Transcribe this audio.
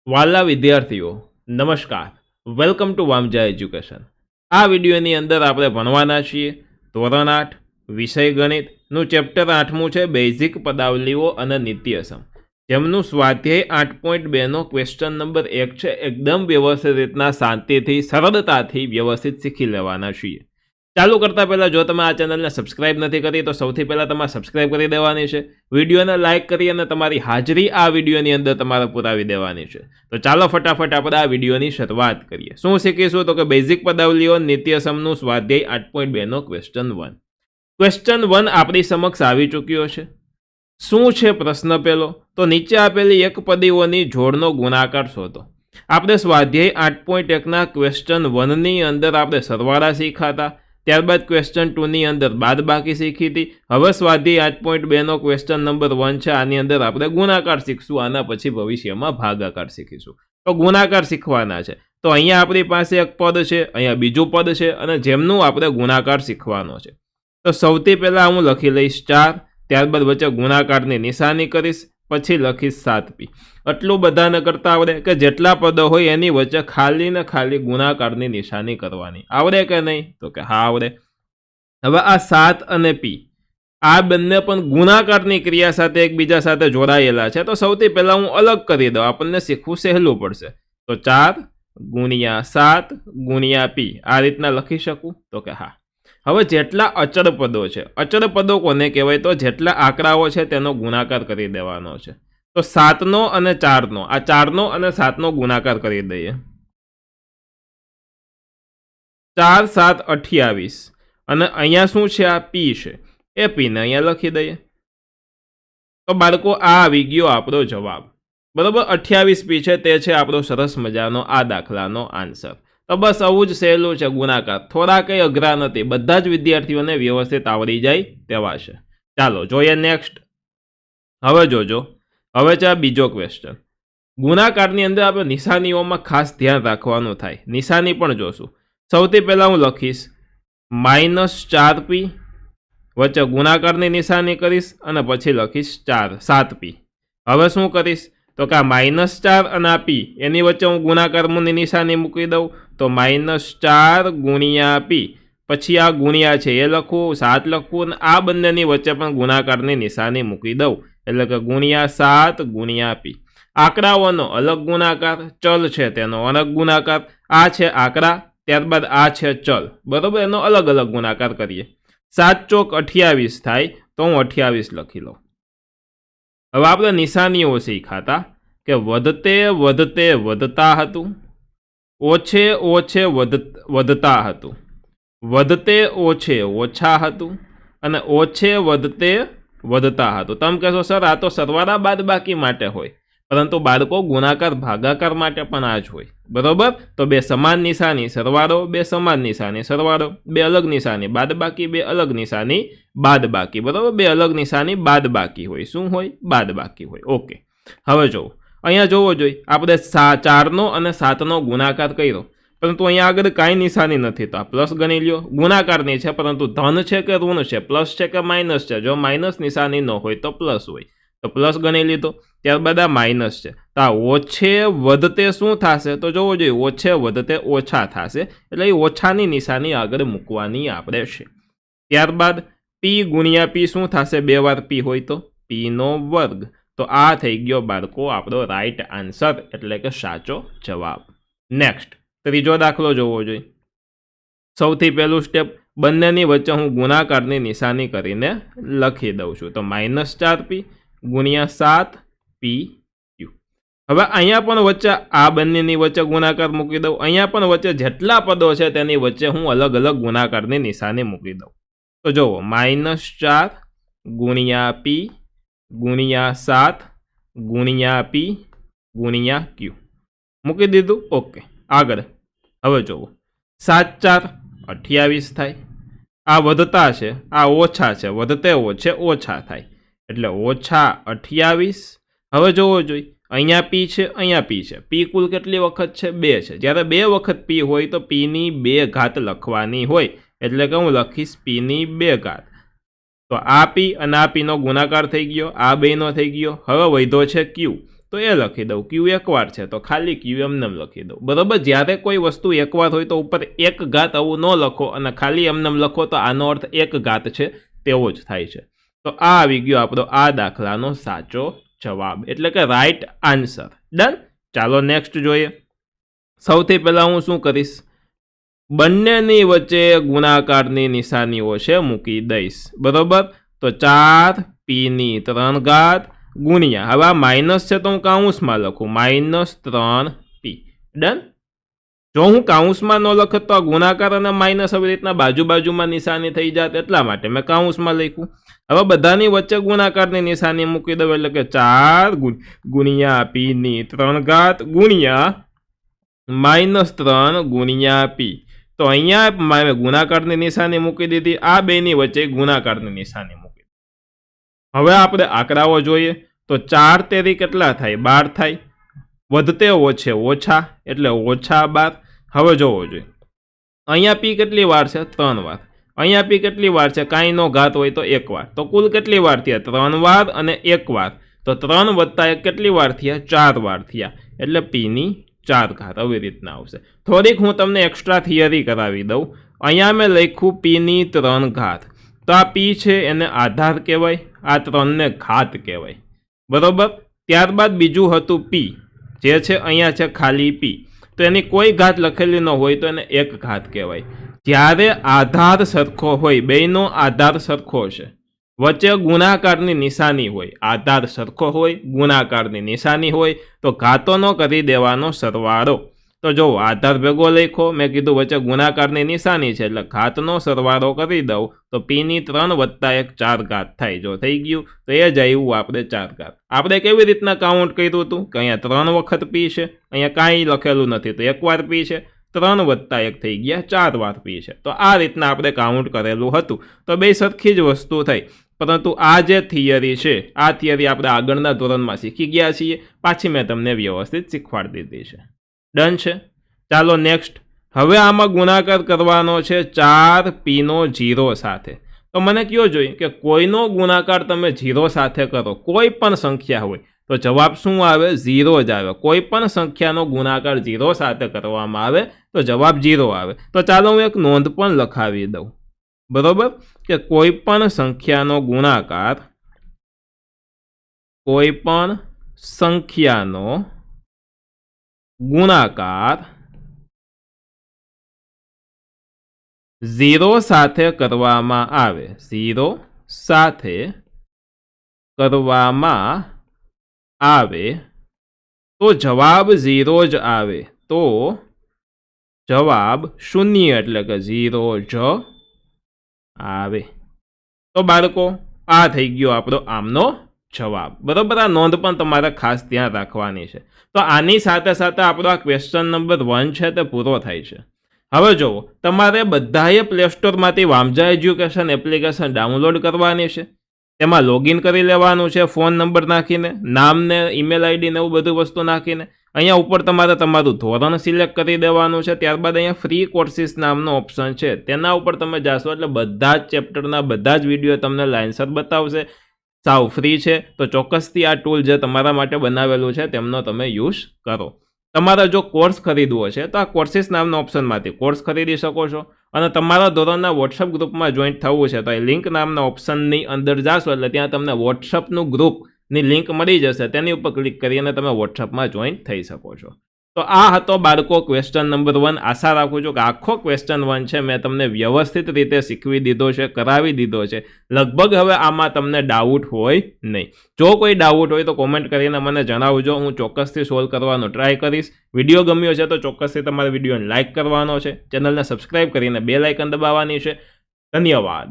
વાલા વિદ્યાર્થીઓ નમસ્કાર, વેલકમ ટુ વામજા એજ્યુકેશન। આ વિડીયોની અંદર આપણે ભણવાના છીએ ધોરણ 8 વિષય ગણિતનું ચેપ્ટર 8મું છે બેઝિક પદાવલીઓ અને નિત્યસમ, જેમનું સ્વાધ્યાય 8.2નો ક્વેશ્ચન નંબર 1 છે। એકદમ વ્યવસ્થિત રીતના શાંતિથી સરળતાથી વ્યવસ્થિત શીખી લેવાના છીએ। ચાલુ કરતા પહેલાં જો તમે આ ચેનલને સબસ્ક્રાઇબ નથી કરી તો સૌથી પહેલાં તમારે સબસ્ક્રાઇબ કરી દેવાની છે, વિડીયોને લાઇક કરી અને તમારી હાજરી આ વિડીયોની અંદર તમારે પુરાવી દેવાની છે। તો ચાલો ફટાફટ આપણે આ વિડીયોની શરૂઆત કરીએ। શું શીખીશું તો કે બેઝિક પદાવલીઓ નિત્યસમનું સ્વાધ્યાય 8.2નો ક્વેશ્ચન 1। ક્વેશ્ચન 1 આપણી સમક્ષ આવી ચૂક્યો છે। શું છે પ્રશ્ન પહેલો? તો નીચે આપેલી એક પદીઓની જોડનો ગુણાકાર શોધો। આપણે સ્વાધ્યાય 8.1ના ક્વેશ્ચન 1ની અંદર આપણે સરવાળા શીખ્યા હતા, ત્યારબાદ ક્વેશ્ચન 2ની અંદર બાદબાકી શીખી હતી। હવે સ્વાધ્યાય 8.2નો ક્વેશ્ચન નંબર 1 છે, આની અંદર આપણે ગુણાકાર શીખશું, આના પછી ભવિષ્યમાં ભાગાકાર શીખીશું। તો ગુણાકાર શીખવાના છે, તો અહીંયા આપણી પાસે એક પદ છે, અહીંયા બીજું પદ છે અને જેમનું આપણે ગુણાકાર શીખવાનો છે। તો સૌથી પહેલાં હું લખી લઈશ 4, ત્યારબાદ વચ્ચે ગુણાકારની નિશાની કરીશ, પછી લખીશ 7p। એટલું બધાને કરતા આવડે કે જેટલા પદો હોય એની વચ્ચે ખાલી ને ખાલી ગુણાકારની નિશાની કરવાની આવડે કે નહીં? તો કે હા આવડે। હવે આ 7 અને p આ બંને પણ ગુણાકારની ક્રિયા સાથે એકબીજા સાથે જોડાયેલા છે, તો સૌથી પહેલાં હું અલગ કરી દઉં, આપણને શીખવું સહેલું પડશે। તો 4 ગુણ્યા 7 ગુણ્યા p આ રીતના લખી શકું? તો કે હા। હવે જેટલા અચળ પદો છે, અચળ પદો કોને કહેવાય? તો જેટલા આંકડાઓ છે તેનો ગુણાકાર કરી દેવાનો છે। તો 7નો અને 4નો, આ 4નો અને 7નો ગુણાકાર કરી દઈએ। 4 7 28 અને અહીંયા શું છે? આ p છે, એ p ને અહીંયા લખી દઈએ। તો બાળકો આ આવી ગયો આપણો જવાબ, બરાબર। 28p છે, તે છે આપણો સરસ મજાનો આ દાખલાનો આન્સર। તો બસ આવું જ સહેલું છે ગુણાકાર, થોડા કંઈ અઘરા નથી, બધા જ વિદ્યાર્થીઓને વ્યવસ્થિત આવડી જાય તેવા છે। ચાલો જોઈએ નેક્સ્ટ। હવે જોજો, હવે છે આ બીજો ક્વેશ્ચન। ગુણાકારની અંદર આપણે નિશાનીઓમાં ખાસ ધ્યાન રાખવાનું થાય, નિશાની પણ જોશું। સૌથી પહેલાં હું લખીશ -4p, વચ્ચે ગુણાકારની નિશાની કરીશ અને પછી લખીશ 7p। હવે શું કરીશ તો કે આ -4 અને આ p એની વચ્ચે હું ગુણાકારની નિશાની મૂકી દઉં। તો -4 ગુણ્યા p, પછી આ ગુણ્યા છે એ લખું, 7 લખું, અને આ બંનેની વચ્ચે પણ ગુણાકારની નિશાની મૂકી દઉં, એટલે કે ગુણ્યા 7 ગુણ્યા p। આંકડાઓનો અલગ ગુણાકાર, ચલ છે તેનો અલગ ગુણાકાર, આ છે આંકડા, ત્યારબાદ આ છે ચલ, બરાબર, એનો અલગ અલગ ગુણાકાર કરીએ। 7 ચોક 28 થાય, તો હું 28 લખી લઉં। હવે આપણે નિશાનીઓ શીખાતા કે વધતે વધતે વધતા હતું, ઓછે ઓછે વધતા હતું, વધતે ઓછે ઓછા હતું અને ઓછે વધતે વધતા હતું। તમે કહેશો સર આ તો સરવાળા બાદબાકી માટે હોય, પરંતુ બાળકો ગુણાકાર ભાગાકાર માટે પણ આ જ હોય, બરાબર। તો બે સમાન નિશાની સરવાળો, બે સમાન નિશાની સરવાળો, બે અલગ નિશાની બાદબાકી, બે અલગ નિશાની બાદબાકી, બરાબર, બે અલગ નિશાની બાદબાકી હોય, શું હોય? બાદબાકી હોય। ઓકે, હવે જુઓ, અહીંયા જોવો જોઈએ, આપણે 4નો અને 7નો ગુણાકાર કર્યો, પરંતુ અહીંયા આગળ કાંઈ નિશાની નથી, તો આ પ્લસ ગણી લ્યો। ગુણાકારની છે, પરંતુ ધન છે કે ઋણ છે, પ્લસ છે કે માઇનસ છે? જો માઇનસ નિશાની ન હોય તો પ્લસ હોય, તો પ્લસ ગણી લીધો। ત્યારબાદ આ માઇનસ છે, તો આ ઓછે વધતે શું થશે? તો જોવો જોઈએ, ઓછે વધતે ઓછા થશે, એટલે એ ઓછાની નિશાની આગળ મૂકવાની આપણે છે। ત્યારબાદ p ગુણ્યા p શું થશે? 2 વાર p હોય તો p નો વર્ગ। તો આ થઈ ગયો બાળકો આપણો રાઈટ આન્સર, એટલે કે સાચો જવાબ। નેક્સ્ટ ત્રીજો દાખલો જોવો જોઈએ। સૌથી પહેલું સ્ટેપ, બંનેની વચ્ચે હું ગુણાકારની નિશાની કરીને લખી દઉં છું। તો -4p ગુણ્યા 7pq। હવે અહીંયા પણ વચ્ચે આ બંનેની વચ્ચે ગુણાકાર મૂકી દઉં, અહીંયા પણ વચ્ચે જેટલા પદો છે તેની વચ્ચે હું અલગ અલગ ગુણાકારની નિશાની મૂકી દઉં। તો જુઓ, -4 ગુણ્યા p ગુણ્યા 7 ગુણ્યા p ગુણ્યા q મૂકી દીધું। ઓકે, આગળ હવે જુઓ, 7 4 28 થાય, આ વધતા છે, આ ઓછા છે, વધતે ઓછે ઓછા થાય, એટલે -28। હવે જોવો જોઈએ, અહીંયા p છે, અહીંયા p છે, p કુલ કેટલી વખત છે? 2 છે। જ્યારે 2 વખત p હોય તો p ની 2 ઘાત લખવાની હોય, એટલે કે હું લખીશ p ની 2 ઘાત। તો આ p અને આ p નો ગુણાકાર થઈ ગયો, આ બેનો થઈ ગયો। હવે વધ્યો છે q, તો એ લખી દઉં. ક્યુ એકવાર છે તો ખાલી ક્યુ એમને લખી દઉં. બરાબર, જ્યારે કોઈ વસ્તુ એકવાર હોય તો ઉપર એક ઘાત આવું ન લખો અને ખાલી એમને લખો તો આનો અર્થ એક ઘાત છે તેવો જ થાય છે. તો આ આવી ગયો આપણો આ દાખલાનો સાચો જવાબ, એટલે કે રાઈટ આન્સર. ડન. ચાલો નેક્સ્ટ જોઈએ. સૌથી પહેલાં હું શું કરીશ, બંનેની વચ્ચે ગુણાકારની નિશાનીઓ છે મૂકી દઈશ. બરાબર, તો 4p ની 3 ઘાત ગુણ્યા, હવે આ માઇનસ છે તો હું કાઉન્સમાં લખું -3p. ડન. જો હું કાઉન્સમાં ન લખત તો આ ગુણાકાર અને માઇનસ આવી રીતના બાજુમાં નિશાની થઈ જાત, એટલા માટે મેં કાઉન્સમાં લખ્યું. હવે બધાની વચ્ચે ગુણાકારની નિશાની મૂકી દઉં, એટલે કે 4 ગુણ્યા p ની 3 ઘાત ગુણ્યા -3 ગુણ્યા p. તો અહીંયા ગુણાકારની નિશાની મૂકી દીધી, આ બેની વચ્ચે ગુણાકારની નિશાની મૂકી. હવે આપણે આંકડાઓ જોઈએ તો 4 તેરી કેટલા થાય, 12 થાય. વધતે ઓછે ઓછા એટલે -12. હવે જોવો જોઈએ, અહીંયા પી કેટલી વાર છે, 3 વાર. અહીંયા પી કેટલી વાર છે, કાંઈ નો ઘાત હોય તો 1 વાર. તો કુલ કેટલી વાર થયા, 3 વાર અને 1 વાર. તો 3 + 1 કેટલી વાર થયા, 4 વાર થયા. એટલે p ની 4 ઘાત આવી રીતના આવશે. થોડીક હું તમને એક્સ્ટ્રા થિયરી કરાવી દઉં. અહીંયા મેં લખ્યું p ની 3 ઘાત. તો આ p છે એને આધાર કહેવાય, આ 3ને ઘાત કહેવાય. બરાબર. ત્યારબાદ બીજું હતું p, જે છે અહીંયા છે ખાલી p. તો એની કોઈ ઘાત લખેલી ન હોય તો એને એક ઘાત કહેવાય. જ્યારે આધાર સરખો હોય, બેયનો આધાર સરખો છે, વચ્ચે ગુણાકારની નિશાની હોય, આધાર સરખો હોય, ગુણાકારની નિશાની હોય, તો ઘાતોનો કરી દેવાનો સરવાળો. તો જો આધાર ભેગો લખો, મેં કીધું વચ્ચે ગુણાકારની નિશાની છે એટલે ઘાતનો સરવાળો કરી દઉં તો p ની 3 + 1 4 ઘાત થાય. જો થઈ ગયું તો એ જ આવ્યું આપણે 4 ઘાત. આપણે કેવી રીતના કાઉન્ટ કર્યું હતું કે અહીંયા 3 વખત p છે, અહીંયા કાંઈ લખેલું નથી તો એકવાર p છે, 3 + 1 થઈ ગયા 4 વાર p છે. તો આ રીતના આપણે કાઉન્ટ કરેલું હતું. તો બે સરખી જ વસ્તુ થઈ. પરંતુ આ જે થિયરી છે, આ થિયરી આપણે આગળના ધોરણમાં શીખી ગયા છીએ, પાછી મેં તમને વ્યવસ્થિત શીખવાડી દીધી છે. ડન છે. ચાલો નેક્સ્ટ. હવે આમાં ગુણાકાર કરવાનો છે 4p0 સાથે. તો મને કયો જોઈએ કે કોઈનો ગુણાકાર તમે 0 સાથે કરો, કોઈ પણ સંખ્યા હોય તો જવાબ શું આવે, 0 જ આવે. કોઈ પણ સંખ્યાનો ગુણાકાર 0 સાથે કરવામાં આવે તો જવાબ 0 આવે. તો ચાલો હું એક નોંધ પણ લખાવી દઉં. બરોબર, કે કોઈ પણ સંખ્યાનો ગુણાકાર, કોઈ પણ સંખ્યાનો ગુણાકાર 0 સાથે કરવામાં આવે, 0 સાથે કરવામાં આવે તો જવાબ 0 જ આવે. તો જવાબ 0 એટલે કે 0 જ આવે. તો બાળકો આ થઈ ગયો આપણો આમનો જવાબ. બરોબર, આ નોંધ પણ તમારે ખાસ ધ્યાન રાખવાની છે. તો આની સાથે સાથે આપણો આ ક્વેશ્ચન નંબર 1 છે તે પૂરો થાય છે. હવે જુઓ, તમારે બધાએ પ્લે સ્ટોરમાંથી વામજા એજ્યુકેશન એપ્લિકેશન ડાઉનલોડ કરવાની છે. તેમાં લોગિન કરી લેવાનું છે, ફોન નંબર નાખીને, નામને, ઈમેલ આઈડી ને એવું બધું વસ્તુ નાખીને. અહીંયા ઉપર તમારે તમારું ધોરણ સિલેક્ટ કરી દેવાનું છે. ત્યારબાદ અહીંયા ફ્રી કોર્સિસ નામનો ઓપ્શન છે, તેના ઉપર તમે જાશો એટલે બધા જ ચેપ્ટરના બધા જ વિડીયો તમને લાઇનસર બતાવશે. સાવ ફ્રી છે. તો ચોક્કસથી આ ટૂલ જે તમારા માટે બનાવેલું છે તેમનો તમે યુઝ કરો. તમારે જો કોર્સ ખરીદવો છે તો આ કોર્સિસ નામના ઓપ્શનમાંથી કોર્સ ખરીદી શકો છો. અને તમારા ધોરણના વોટ્સઅપ ગ્રુપમાં જોઈન્ટ થવું છે તો એ લિંક નામના ઓપ્શનની અંદર જાશો એટલે ત્યાં તમને વોટ્સઅપનું ગ્રુપની લિંક મળી જશે. તેની ઉપર ક્લિક કરીને તમે વોટ્સઅપમાં જોઈન્ટ થઈ શકો છો. તો આ હતો બાળકો ક્વેશ્ચન નંબર 1. આશા રાખું છું કે આખો ક્વેશ્ચન 1 છે મેં તમને વ્યવસ્થિત રીતે શીખવી દીધો છે, કરાવી દીધો છે. લગભગ હવે આમાં તમને ડાઉટ હોય નહીં. જો કોઈ ડાઉટ હોય તો કોમેન્ટ કરીને મને જણાવજો, હું ચોક્કસથી સોલ્વ કરવાનો ટ્રાય કરીશ. વિડીયો ગમ્યો છે તો ચોક્કસથી તમારે વિડીયોને લાઇક કરવાનો છે, ચેનલને સબસ્ક્રાઇબ કરીને બેલ આઇકન દબાવવાની છે. ધન્યવાદ.